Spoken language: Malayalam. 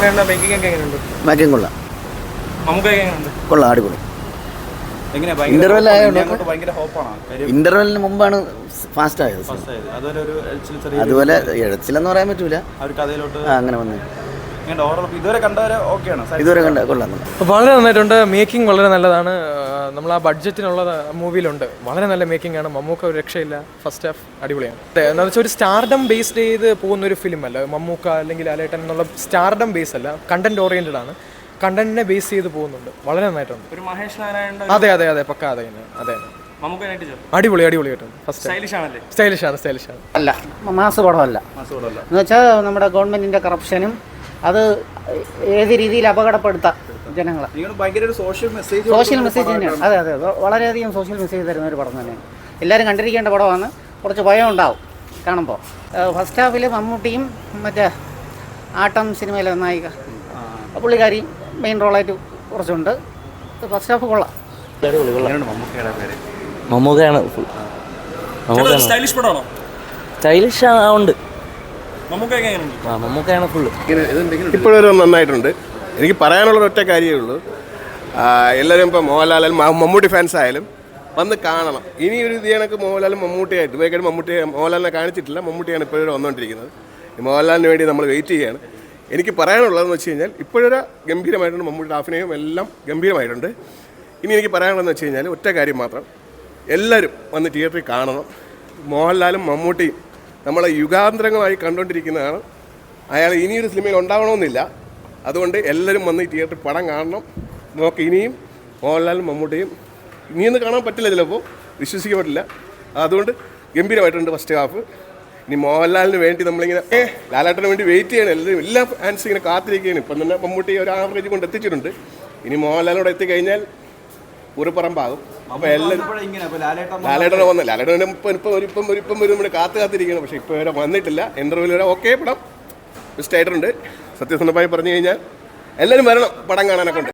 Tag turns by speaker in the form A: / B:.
A: നാരായണന്റെ മേക്കിംഗ് ഒക്കെ എങ്ങനെയുണ്ട്?
B: മേക്കിംഗ് കൊള്ളാം.
A: മമ്മൂക്കൊക്കെ എങ്ങനെയുണ്ട്?
B: കൊള്ളാം, അടിപൊളി. ഇന്റർവെൽ ആയതുകൊണ്ട് ഇന്റർവെല്ലിന് മുമ്പാണ് ഫാസ്റ്റ് ആയത്. അതുപോലെ എഴച്ചിലെന്ന് പറയാൻ പറ്റൂല, അങ്ങനെ വന്നു. ഇതുവരെ കണ്ട കൊള്ളാം.
A: വളരെ നന്നായിട്ടുണ്ട്. മേക്കിംഗ് വളരെ നല്ലതാണ്. നമ്മൾ ആ ബഡ്ജറ്റിനുള്ള മൂവിയിലുണ്ട്. വളരെ നല്ല മേക്കിംഗ് ആണ്. മമ്മൂക്ക ഒരു രക്ഷയില്ല. ഫസ്റ്റ് ഹാഫ് അടിപൊളിയാണ്. എന്താണെന്ന് വെച്ചാൽ ഒരു സ്റ്റാർഡം ബേസ്ഡ് ചെയ്ത് പോകുന്ന ഒരു ഫിലിം അല്ല മമ്മൂക്ക അല്ലെങ്കിൽ ലാലേട്ടൻ എന്നുള്ള സ്റ്റാർഡം ബേസ് അല്ല, കണ്ടന്റ് ഓറിയന്റഡ് ആണ്. കണ്ടന്റിനെ ബേസ് ചെയ്ത് പോകുന്നുണ്ട്. വളരെ നന്നായിട്ടുണ്ട്. ഒരു മഹേഷ് നാരായണൻ. അതെ അതെ അതെ, പക്ക അതെ അതെ. അടിപൊളിയായിട്ടുണ്ട്. സ്റ്റൈലിഷ് ആണ്.
C: അല്ല, മാസ് പടമല്ല. എന്ന് വെച്ചാൽ നമ്മുടെ ഗവൺമെന്റിന്റെ കറപ്ഷനും അത് ഏത് രീതിയിൽ അപകടപ്പെടുത്താം ജനങ്ങളെ. സോഷ്യൽ മെസ്സേജ് തന്നെയാണ്. അതെ അതെ, വളരെയധികം സോഷ്യൽ മെസ്സേജ് തരുന്ന ഒരു പടം തന്നെയാണ്. എല്ലാവരും കണ്ടിരിക്കേണ്ട പടമാണ്. കുറച്ച് ഭയം ഉണ്ടാവും കാണുമ്പോൾ. ഫസ്റ്റ് ഹാഫിൽ മമ്മൂട്ടിയും മറ്റേ ആട്ടം സിനിമയിലെ നായിക പുള്ളിക്കാരി മെയിൻ റോളായിട്ട് കുറച്ചുണ്ട്. ഫസ്റ്റ് ഹാഫ് കൊള്ളാം.
D: മമ്മൂക്കയാണ്. സ്റ്റൈലിഷ് ഉണ്ട്. മമ്മൂക്കയാണ് ഫുള്ള്.
E: ഇപ്പോഴൊരു നന്നായിട്ടുണ്ട്. എനിക്ക് പറയാനുള്ള ഒറ്റ കാര്യമേ ഉള്ളൂ, എല്ലാവരും ഇപ്പോൾ മോഹൻലാലും മമ്മൂട്ടി ഫാൻസ് ആയാലും വന്ന് കാണണം. ഇനി ഒരു ഇത് കണക്ക് മോഹൻലാലും മമ്മൂട്ടിയായിട്ട് ഇവയ്ക്കായിട്ട് മോഹൻലാലിനെ കാണിച്ചിട്ടില്ല, മമ്മൂട്ടിയാണ് ഇപ്പോഴും വന്നുകൊണ്ടിരിക്കുന്നത്. മോഹൻലാലിന് വേണ്ടി നമ്മൾ വെയിറ്റ് ചെയ്യുകയാണ്. എനിക്ക് പറയാനുള്ളതെന്ന് വെച്ച് കഴിഞ്ഞാൽ ഇപ്പോഴൊരു ഗംഭീരമായിട്ടുണ്ട്. മമ്മൂട്ടിയുടെ അഭിനയം എല്ലാം ഗംഭീരമായിട്ടുണ്ട്. ഇനി എനിക്ക് പറയാനുള്ളതെന്ന് വെച്ച് കഴിഞ്ഞാൽ ഒറ്റ കാര്യം മാത്രം, എല്ലാവരും വന്ന് തിയേറ്ററിൽ കാണണം. മോഹൻലാലും മമ്മൂട്ടിയും നമ്മളെ യുഗാന്തരങ്ങളായി കണ്ടുകൊണ്ടിരിക്കുന്നതാണ്. അയാൾ ഇനിയൊരു സിനിമയിൽ ഉണ്ടാവണമെന്നില്ല. അതുകൊണ്ട് എല്ലാവരും വന്ന് ഈ തിയേറ്ററിൽ പടം കാണണം. നോക്കി ഇനിയും മോഹൻലാലും മമ്മൂട്ടിയും ഇനിയൊന്നും കാണാൻ പറ്റില്ല, ചിലപ്പോൾ വിശ്വസിക്കാൻ പറ്റില്ല. അതുകൊണ്ട് ഗംഭീരമായിട്ടുണ്ട് ഫസ്റ്റ് ഹാഫ്. ഇനി മോഹൻലാലിന് വേണ്ടി നമ്മളിങ്ങനെ ലാലേട്ടന് വേണ്ടി വെയിറ്റ് ചെയ്യണം. എല്ലാവരും എല്ലാ ഫാൻസും ഇങ്ങനെ കാത്തിരിക്കുകയാണ്. ഇപ്പം തന്നെ മമ്മൂട്ടി ഒരു ആവറേജ് കൊണ്ട് എത്തിച്ചിട്ടുണ്ട്. ഇനി മോഹൻലാലിനോട് എത്തിക്കഴിഞ്ഞാൽ ഉറപ്പറമ്പാകും. അപ്പോൾ എല്ലാവരും ലാലേട്ടനെ വന്ന് ലാലേട്ടനെ ഇപ്പം വരും കാത്തിരിക്കണം. പക്ഷേ ഇപ്പോൾ വരെ വന്നിട്ടില്ല. ഇൻ്റർവ്യൂവിൽ വരെ ഓക്കെ പടം ബെസ്റ്റ് ആയിട്ടുണ്ട്. സത്യസന്ധമായി പറഞ്ഞു കഴിഞ്ഞാൽ എല്ലാവരും വരണം പടം കാണാനൊക്കെ ഉണ്ട്.